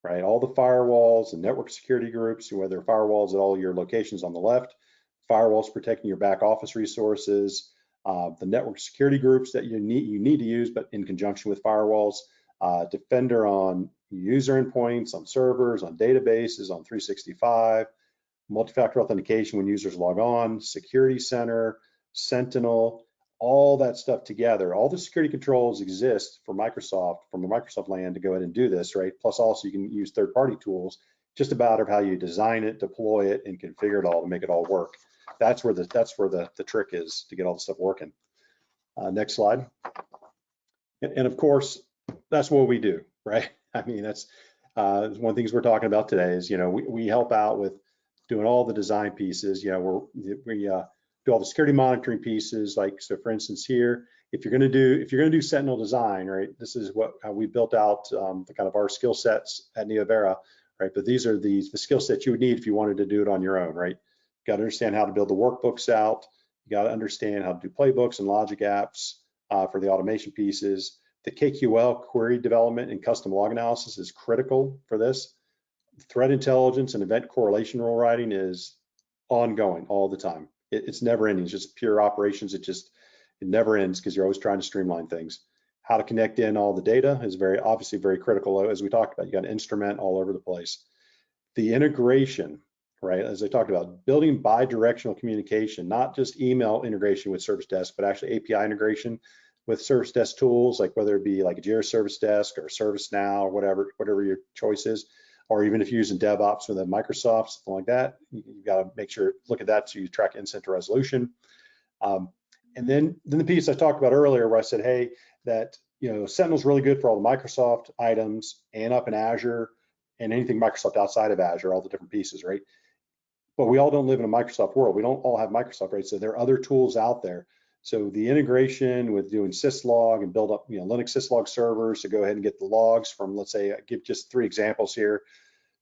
right? All the firewalls and network security groups, whether firewalls at all your locations on the left, firewalls protecting your back office resources, the network security groups that you need to use, but in conjunction with firewalls, Defender on user endpoints, on servers, on databases, on 365, multi-factor authentication when users log on, Security Center, Sentinel, all that stuff together. All the security controls exist for Microsoft, from the Microsoft land, to go ahead and do this, right? Plus also you can use third-party tools, just about of how you design it, deploy it, and configure it all to make it all work. That's where the trick is, to get all the stuff working. Next slide. And of course, that's what we do, right? I mean, that's one of the things we're talking about today is, we help out with doing all the design pieces. We do all the security monitoring pieces. Like, so for instance here, if you're going to do Sentinel design, right? This is how we built out the kind of our skill sets at Neovera, right? But these are the skill sets you would need if you wanted to do it on your own, right? You got to understand how to build the workbooks out. You got to understand how to do playbooks and logic apps for the automation pieces. The KQL, query development and custom log analysis, is critical for this. Threat intelligence and event correlation rule writing is ongoing all the time. It's never ending. It's just pure operations. It never ends, because you're always trying to streamline things. How to connect in all the data is obviously very critical, as we talked about. You got to instrument all over the place. The integration, right? As I talked about, building bi-directional communication, not just email integration with Service Desk, but actually API integration with Service Desk tools, like whether it be like a Jira Service Desk or ServiceNow or whatever your choice is, or even if you're using DevOps with a Microsoft, something like that, you've got to make sure, look at that so you track incident resolution. And then the piece I talked about earlier, where I said, hey, that Sentinel's really good for all the Microsoft items and up in Azure and anything Microsoft outside of Azure, all the different pieces, right? But we all don't live in a Microsoft world. We don't all have Microsoft, right? So there are other tools out there. So the integration with doing syslog and build up, Linux syslog servers to go ahead and get the logs from, let's say, I give just 3 examples here.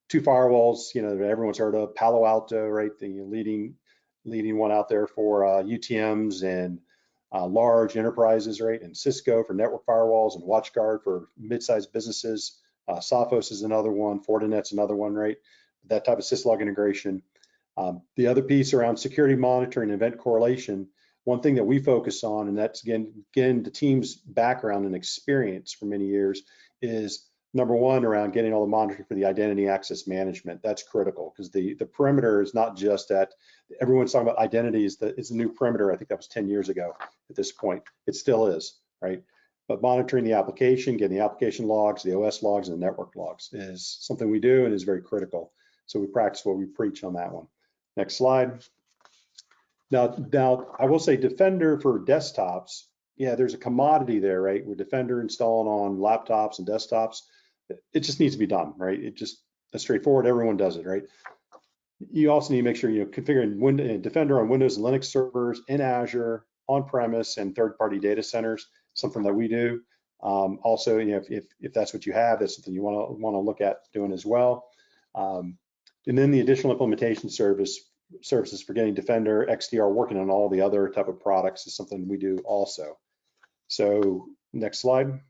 2 firewalls, that everyone's heard of, Palo Alto, right? The leading one out there for UTMs and large enterprises, right? And Cisco for network firewalls, and WatchGuard for mid-sized businesses. Sophos is another one, Fortinet's another one, right? That type of syslog integration. The other piece around security monitoring and event correlation, one thing that we focus on, and that's again the team's background and experience for many years, is number one, around getting all the monitoring for the identity access management. That's critical, because the perimeter is not just that. Everyone's talking about identity is the new perimeter. I think that was 10 years ago at this point. It still is, right? But monitoring the application, getting the application logs, the OS logs, and the network logs is something we do and is very critical. So we practice what we preach on that one. Next slide. Now I will say Defender for desktops, yeah, there's a commodity there, right? With Defender installing on laptops and desktops, it just needs to be done, right? That's straightforward. Everyone does it, right? You also need to make sure you're configuring Defender on Windows and Linux servers, in Azure, on-premise, and third-party data centers, something that we do. Also, if that's what you have, that's something you want to look at doing as well. And then the additional implementation services for getting Defender, XDR working on all the other type of products is something we do also. So next slide.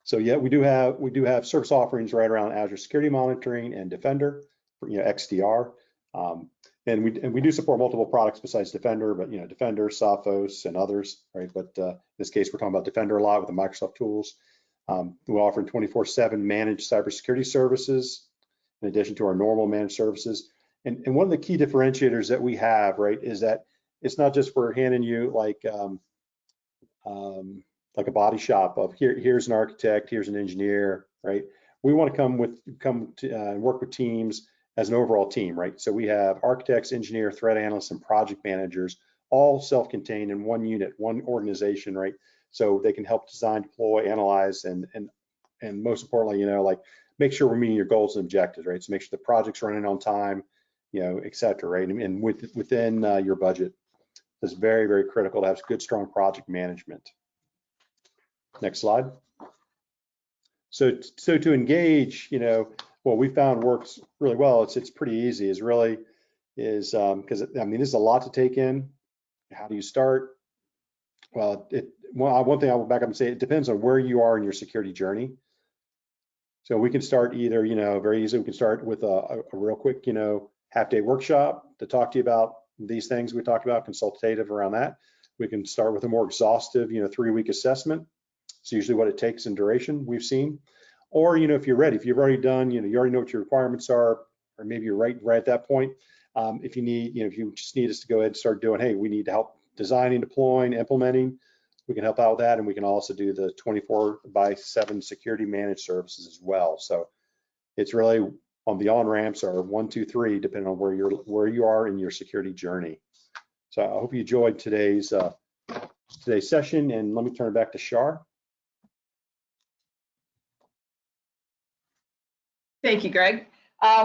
So yeah, we do have service offerings right around Azure Security Monitoring and Defender, for, XDR, and we do support multiple products besides Defender, but Defender, Sophos, and others, right? But in this case, we're talking about Defender a lot with the Microsoft tools. We offer 24/7 managed cybersecurity services in addition to our normal managed services. And one of the key differentiators that we have, right, is that it's not just we're handing you like a body shop of here's an architect, here's an engineer, right? We want to come to and work with teams as an overall team, right? So we have architects, engineer, threat analysts, and project managers, all self-contained in one unit, one organization, right? So they can help design, deploy, analyze, and most importantly, like make sure we're meeting your goals and objectives, right? So make sure the project's running on time, et cetera, right? And within your budget. It's very, very critical to have good, strong project management. Next slide. So to engage, what we found works really well. It's pretty easy. Because I mean, this is a lot to take in. How do you start? Well, one thing I will back up and say, it depends on where you are in your security journey. So we can start either, very easily. We can start with a real quick, half-day workshop to talk to you about these things we talked about, consultative around that. We can start with a more exhaustive, 3-week assessment. It's usually what it takes in duration we've seen. Or, if you're ready, if you've already done, you already know what your requirements are, or maybe you're right at that point. If you need, if you just need us to go ahead and start doing, hey, we need help designing, deploying, implementing, we can help out with that. And we can also do the 24/7 security managed services as well. So it's really on the on-ramps are 1, 2, 3, depending on where you are in your security journey. So I hope you enjoyed today's session, and let me turn it back to Shar. Thank you, Greg.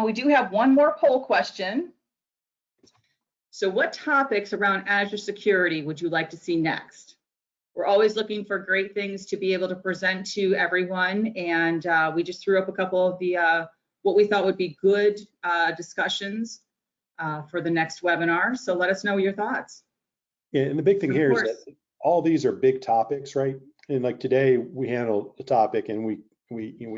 We do have one more poll question. So what topics around Azure security would you like to see next? We're always looking for great things to be able to present to everyone, and we just threw up a couple of the what we thought would be good discussions for the next webinar. So let us know your thoughts. Yeah, and the big thing here is that all these are big topics, right? And like today, we handle the topic, and we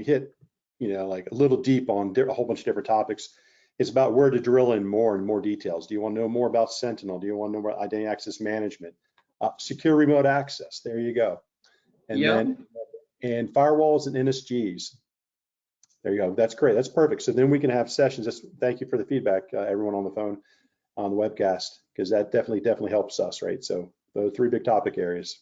hit, like a little deep on a whole bunch of different topics. It's about where to drill in more and more details. Do you want to know more about Sentinel? Do you want to know about identity access management? Secure remote access. There you go. And then and firewalls and NSGs. There you go. That's great. That's perfect. So then we can have sessions. Thank you for the feedback, everyone on the phone, on the webcast, because that definitely helps us, right? So those 3 big topic areas.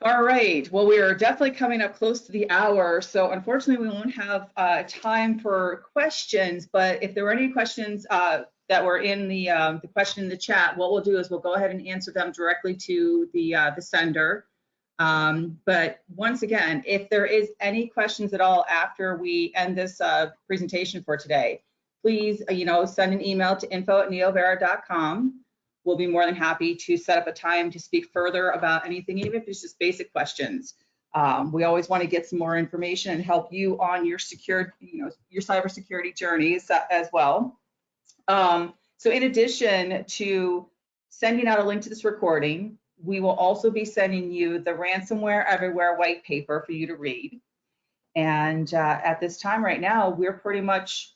All right. Well, we are definitely coming up close to the hour, so unfortunately we won't have time for questions. But if there were any questions that were in the question in the chat, what we'll do is we'll go ahead and answer them directly to the sender. But once again, if there is any questions at all after we end this presentation for today, please, send an email to info@neovera.com. We'll be more than happy to set up a time to speak further about anything, even if it's just basic questions. We always want to get some more information and help you on your your cybersecurity journeys as well. So in addition to sending out a link to this recording, we will also be sending you the Ransomware Everywhere white paper for you to read. And at this time right now, we are pretty much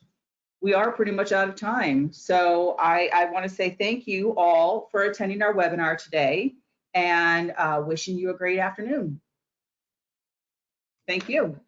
out of time. So I want to say thank you all for attending our webinar today, and wishing you a great afternoon. Thank you.